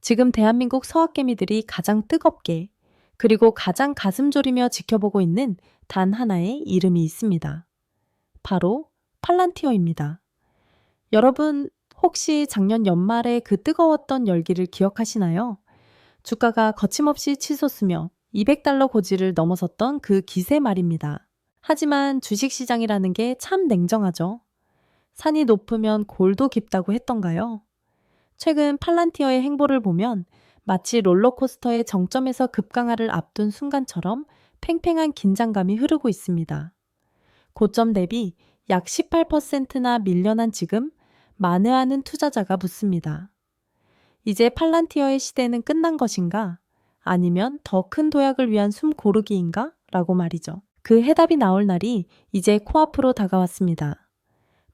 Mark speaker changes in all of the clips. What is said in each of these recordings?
Speaker 1: 지금 대한민국 서학개미들이 가장 뜨겁게 그리고 가장 가슴 졸이며 지켜보고 있는 단 하나의 이름이 있습니다. 바로 팔란티어입니다. 여러분 혹시 작년 연말에 그 뜨거웠던 열기를 기억하시나요? 주가가 거침없이 치솟으며 200달러 고지를 넘어섰던 그 기세 말입니다. 하지만 주식시장이라는 게 참 냉정하죠. 산이 높으면 골도 깊다고 했던가요? 최근 팔란티어의 행보를 보면 마치 롤러코스터의 정점에서 급강하를 앞둔 순간처럼 팽팽한 긴장감이 흐르고 있습니다. 고점 대비 약 18%나 밀려난 지금 만회하는 투자자가 묻습니다. 이제 팔란티어의 시대는 끝난 것인가? 아니면 더 큰 도약을 위한 숨 고르기인가? 라고 말이죠. 그 해답이 나올 날이 이제 코앞으로 다가왔습니다.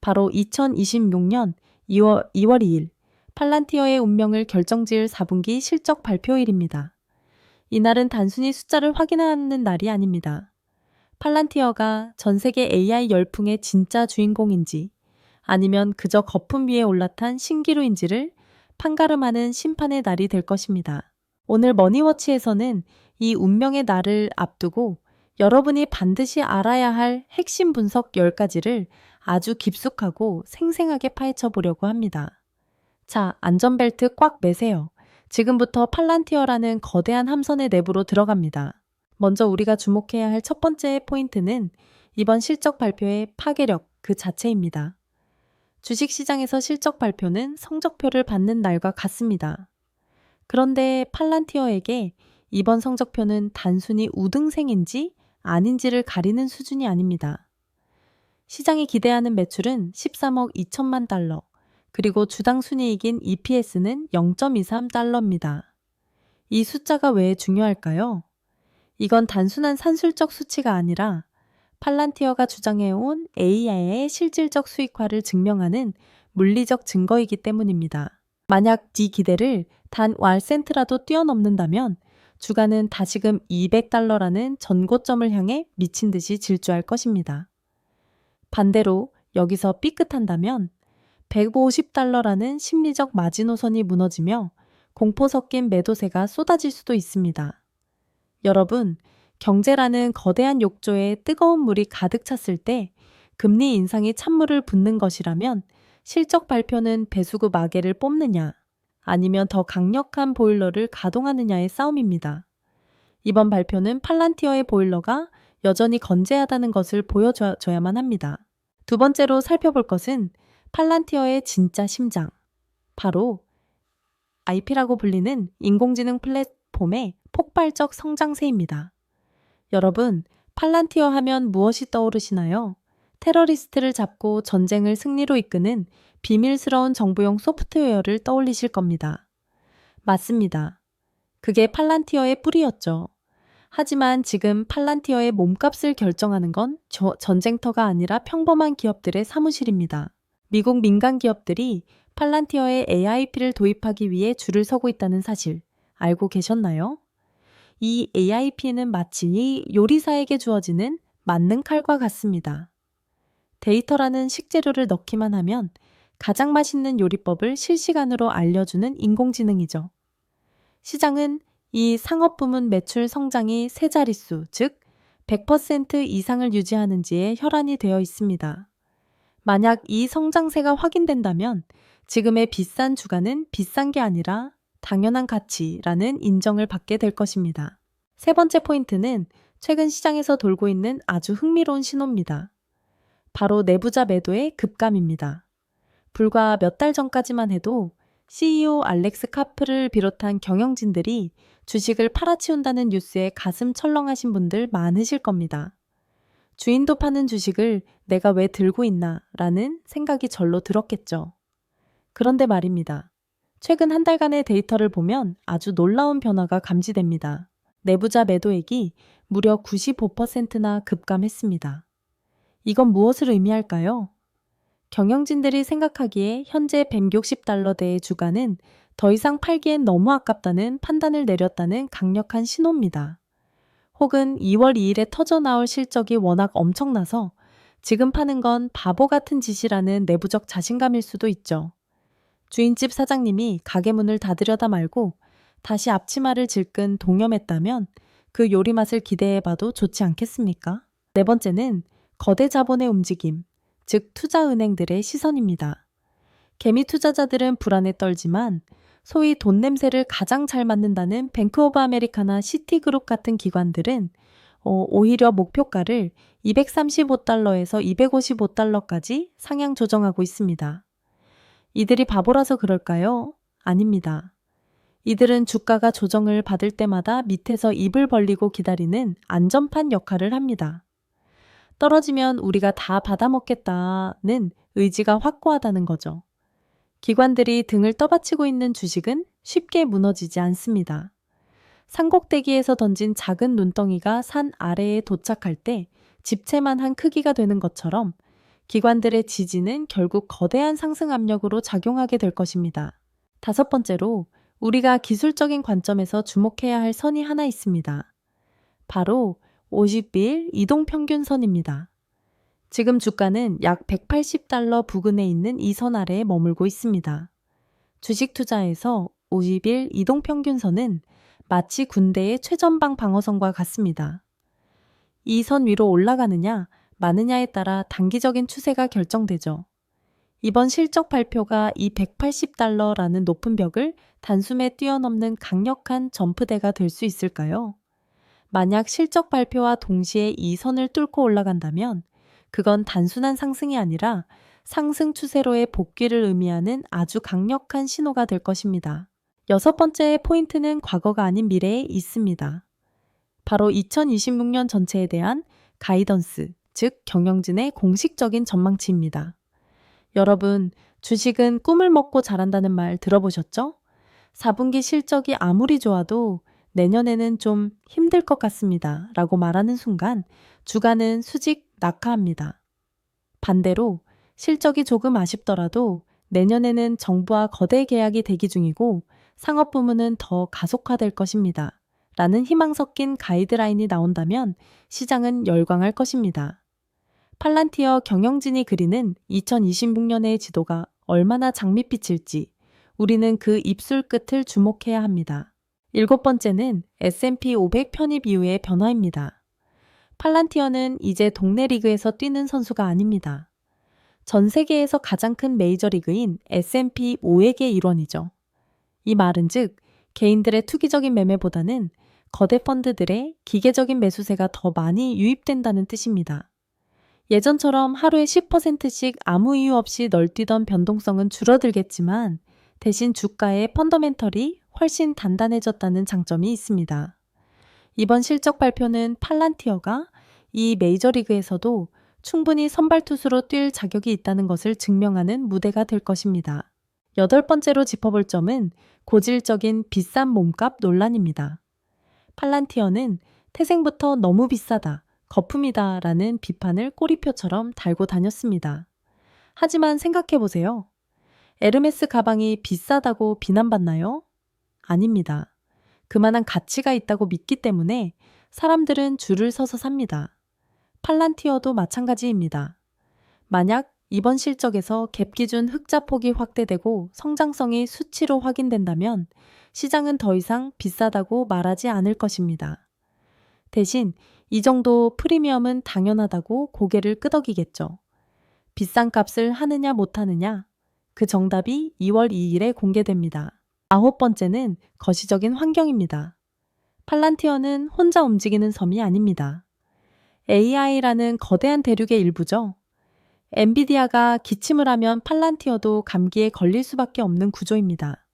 Speaker 1: 바로 2026년 2월 2일 팔란티어의 운명을 결정지을 4분기 실적 발표일입니다. 이날은 단순히 숫자를 확인하는 날이 아닙니다. 팔란티어가 전 세계 AI 열풍의 진짜 주인공인지 아니면 그저 거품 위에 올라탄 신기루인지를 판가름하는 심판의 날이 될 것입니다. 오늘 머니워치에서는 이 운명의 날을 앞두고 여러분이 반드시 알아야 할 핵심 분석 10가지를 아주 깊숙하고 생생하게 파헤쳐 보려고 합니다. 자, 안전벨트 꽉 매세요. 지금부터 팔란티어라는 거대한 함선의 내부로 들어갑니다. 먼저 우리가 주목해야 할 첫 번째 포인트는 이번 실적 발표의 파괴력 그 자체입니다. 주식시장에서 실적 발표는 성적표를 받는 날과 같습니다. 그런데 팔란티어에게 이번 성적표는 단순히 우등생인지 아닌지를 가리는 수준이 아닙니다. 시장이 기대하는 매출은 13억 2천만 달러, 그리고 주당 순이익인 EPS는 0.23달러입니다. 이 숫자가 왜 중요할까요? 이건 단순한 산술적 수치가 아니라 팔란티어가 주장해온 AI의 실질적 수익화를 증명하는 물리적 증거이기 때문입니다. 만약 이 기대를 단 왈센트라도 뛰어넘는다면 주가는 다시금 200달러라는 전고점을 향해 미친 듯이 질주할 것입니다. 반대로 여기서 삐끗한다면 150달러라는 심리적 마지노선이 무너지며 공포 섞인 매도세가 쏟아질 수도 있습니다. 여러분, 경제라는 거대한 욕조에 뜨거운 물이 가득 찼을 때 금리 인상이 찬물을 붓는 것이라면 실적 발표는 배수구 마개를 뽑느냐 아니면 더 강력한 보일러를 가동하느냐의 싸움입니다. 이번 발표는 팔란티어의 보일러가 여전히 건재하다는 것을 보여줘야만 합니다. 두 번째로 살펴볼 것은 팔란티어의 진짜 심장, 바로 IP라고 불리는 인공지능 플랫폼의 폭발적 성장세입니다. 여러분, 팔란티어 하면 무엇이 떠오르시나요? 테러리스트를 잡고 전쟁을 승리로 이끄는 비밀스러운 정부용 소프트웨어를 떠올리실 겁니다. 맞습니다. 그게 팔란티어의 뿌리였죠. 하지만 지금 팔란티어의 몸값을 결정하는 건 전쟁터가 아니라 평범한 기업들의 사무실입니다. 미국 민간 기업들이 팔란티어의 AIP를 도입하기 위해 줄을 서고 있다는 사실 알고 계셨나요? 이 AIP는 마치 요리사에게 주어지는 만능 칼과 같습니다. 데이터라는 식재료를 넣기만 하면 가장 맛있는 요리법을 실시간으로 알려주는 인공지능이죠. 시장은 이 상업 부문 매출 성장이 세 자릿수, 즉 100% 이상을 유지하는지에 혈안이 되어 있습니다. 만약 이 성장세가 확인된다면 지금의 비싼 주가는 비싼 게 아니라 당연한 가치라는 인정을 받게 될 것입니다. 세 번째 포인트는 최근 시장에서 돌고 있는 아주 흥미로운 신호입니다. 바로 내부자 매도의 급감입니다. 불과 몇 달 전까지만 해도 CEO 알렉스 카프를 비롯한 경영진들이 주식을 팔아치운다는 뉴스에 가슴 철렁하신 분들 많으실 겁니다. 주인도 파는 주식을 내가 왜 들고 있나 라는 생각이 절로 들었겠죠. 그런데 말입니다. 최근 한 달간의 데이터를 보면 아주 놀라운 변화가 감지됩니다. 내부자 매도액이 무려 95%나 급감했습니다. 이건 무엇을 의미할까요? 경영진들이 생각하기에 현재 160달러대의 주가는 더 이상 팔기엔 너무 아깝다는 판단을 내렸다는 강력한 신호입니다. 혹은 2월 2일에 터져나올 실적이 워낙 엄청나서 지금 파는 건 바보 같은 짓이라는 내부적 자신감일 수도 있죠. 주인집 사장님이 가게 문을 닫으려다 말고 다시 앞치마를 질끈 동염했다면 그 요리 맛을 기대해봐도 좋지 않겠습니까? 네 번째는 거대 자본의 움직임, 즉 투자은행들의 시선입니다. 개미 투자자들은 불안에 떨지만 소위 돈 냄새를 가장 잘 맡는다는 뱅크 오브 아메리카나 시티그룹 같은 기관들은 오히려 목표가를 235달러에서 255달러까지 상향 조정하고 있습니다. 이들이 바보라서 그럴까요? 아닙니다. 이들은 주가가 조정을 받을 때마다 밑에서 입을 벌리고 기다리는 안전판 역할을 합니다. 떨어지면 우리가 다 받아먹겠다는 의지가 확고하다는 거죠. 기관들이 등을 떠받치고 있는 주식은 쉽게 무너지지 않습니다. 산꼭대기에서 던진 작은 눈덩이가 산 아래에 도착할 때 집채만 한 크기가 되는 것처럼 기관들의 지지는 결국 거대한 상승 압력으로 작용하게 될 것입니다. 다섯 번째로 우리가 기술적인 관점에서 주목해야 할 선이 하나 있습니다. 바로 50일 이동평균선입니다. 지금 주가는 약 180달러 부근에 있는 이 선 아래에 머물고 있습니다. 주식 투자에서 50일 이동평균선은 마치 군대의 최전방 방어선과 같습니다. 이 선 위로 올라가느냐 마느냐에 따라 단기적인 추세가 결정되죠. 이번 실적 발표가 이 180달러라는 높은 벽을 단숨에 뛰어넘는 강력한 점프대가 될 수 있을까요? 만약 실적 발표와 동시에 이 선을 뚫고 올라간다면 그건 단순한 상승이 아니라 상승 추세로의 복귀를 의미하는 아주 강력한 신호가 될 것입니다. 여섯 번째 포인트는 과거가 아닌 미래에 있습니다. 바로 2026년 전체에 대한 가이던스, 즉 경영진의 공식적인 전망치입니다. 여러분, 주식은 꿈을 먹고 자란다는 말 들어보셨죠? 4분기 실적이 아무리 좋아도 내년에는 좀 힘들 것 같습니다. 라고 말하는 순간 주가는 수직 낙하합니다. 반대로 실적이 조금 아쉽더라도 내년에는 정부와 거대 계약이 대기 중이고 상업 부문은 더 가속화될 것입니다. 라는 희망 섞인 가이드라인이 나온다면 시장은 열광할 것입니다. 팔란티어 경영진이 그리는 2026년의 지도가 얼마나 장밋빛일지 우리는 그 입술 끝을 주목해야 합니다. 일곱 번째는 S&P 500 편입 이후의 변화입니다. 팔란티어는 이제 동네 리그에서 뛰는 선수가 아닙니다. 전 세계에서 가장 큰 메이저리그인 S&P 500의 일원이죠. 이 말은 즉 개인들의 투기적인 매매보다는 거대 펀드들의 기계적인 매수세가 더 많이 유입된다는 뜻입니다. 예전처럼 하루에 10%씩 아무 이유 없이 널뛰던 변동성은 줄어들겠지만 대신 주가의 펀더멘털이 훨씬 단단해졌다는 장점이 있습니다. 이번 실적 발표는 팔란티어가 이 메이저리그에서도 충분히 선발 투수로 뛸 자격이 있다는 것을 증명하는 무대가 될 것입니다. 여덟 번째로 짚어볼 점은 고질적인 비싼 몸값 논란입니다. 팔란티어는 태생부터 너무 비싸다, 거품이다 라는 비판을 꼬리표처럼 달고 다녔습니다. 하지만 생각해보세요. 에르메스 가방이 비싸다고 비난받나요? 아닙니다. 그만한 가치가 있다고 믿기 때문에 사람들은 줄을 서서 삽니다. 팔란티어도 마찬가지입니다. 만약 이번 실적에서 갭 기준 흑자 폭이 확대되고 성장성이 수치로 확인된다면 시장은 더 이상 비싸다고 말하지 않을 것입니다. 대신 이 정도 프리미엄은 당연하다고 고개를 끄덕이겠죠. 비싼 값을 하느냐 못하느냐, 그 정답이 2월 2일에 공개됩니다. 아홉 번째는 거시적인 환경입니다. 팔란티어는 혼자 움직이는 섬이 아닙니다. AI라는 거대한 대륙의 일부죠. 엔비디아가 기침을 하면 팔란티어도 감기에 걸릴 수밖에 없는 구조입니다.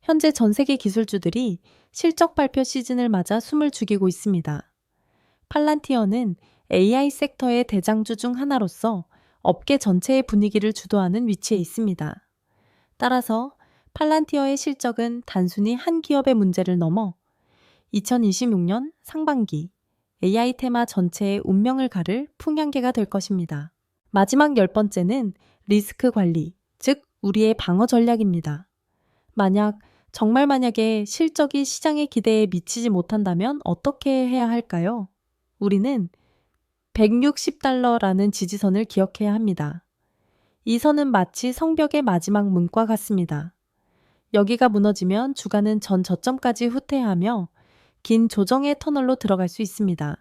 Speaker 1: 현재 전 세계 기술주들이 실적 발표 시즌을 맞아 숨을 죽이고 있습니다. 팔란티어는 AI 섹터의 대장주 중 하나로서 업계 전체의 분위기를 주도하는 위치에 있습니다. 따라서 팔란티어의 실적은 단순히 한 기업의 문제를 넘어 2026년 상반기 AI 테마 전체의 운명을 가를 풍향계가 될 것입니다. 마지막 열 번째는 리스크 관리, 즉 우리의 방어 전략입니다. 만약에 실적이 시장의 기대에 미치지 못한다면 어떻게 해야 할까요? 우리는 160달러라는 지지선을 기억해야 합니다. 이 선은 마치 성벽의 마지막 문과 같습니다. 여기가 무너지면 주가는 전 저점까지 후퇴하며 긴 조정의 터널로 들어갈 수 있습니다.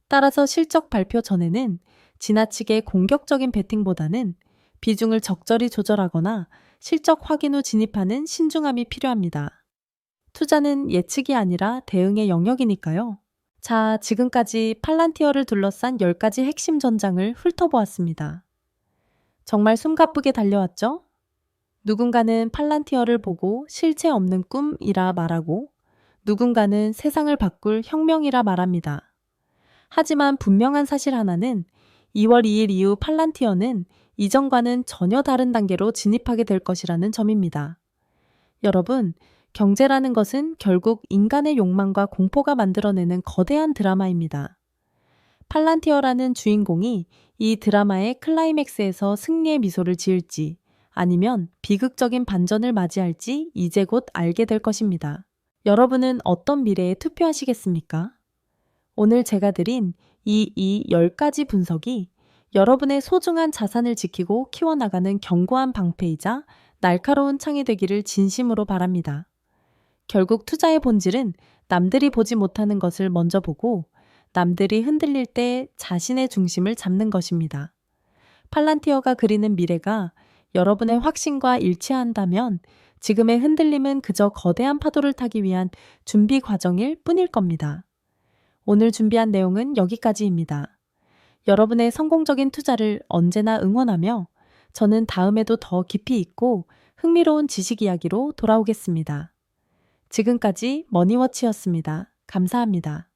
Speaker 1: 따라서 실적 발표 전에는 지나치게 공격적인 베팅보다는 비중을 적절히 조절하거나 실적 확인 후 진입하는 신중함이 필요합니다. 투자는 예측이 아니라 대응의 영역이니까요. 자, 지금까지 팔란티어를 둘러싼 10가지 핵심 전장을 훑어보았습니다. 정말 숨가쁘게 달려왔죠? 누군가는 팔란티어를 보고 실체 없는 꿈이라 말하고 누군가는 세상을 바꿀 혁명이라 말합니다. 하지만 분명한 사실 하나는 2월 2일 이후 팔란티어는 이전과는 전혀 다른 단계로 진입하게 될 것이라는 점입니다. 여러분, 경제라는 것은 결국 인간의 욕망과 공포가 만들어내는 거대한 드라마입니다. 팔란티어라는 주인공이 이 드라마의 클라이맥스에서 승리의 미소를 지을지 아니면 비극적인 반전을 맞이할지 이제 곧 알게 될 것입니다. 여러분은 어떤 미래에 투표하시겠습니까? 오늘 제가 드린 이 10가지 분석이 여러분의 소중한 자산을 지키고 키워나가는 견고한 방패이자 날카로운 창이 되기를 진심으로 바랍니다. 결국 투자의 본질은 남들이 보지 못하는 것을 먼저 보고 남들이 흔들릴 때 자신의 중심을 잡는 것입니다. 팔란티어가 그리는 미래가 여러분의 확신과 일치한다면 지금의 흔들림은 그저 거대한 파도를 타기 위한 준비 과정일 뿐일 겁니다. 오늘 준비한 내용은 여기까지입니다. 여러분의 성공적인 투자를 언제나 응원하며 저는 다음에도 더 깊이 있고 흥미로운 지식 이야기로 돌아오겠습니다. 지금까지 머니워치였습니다. 감사합니다.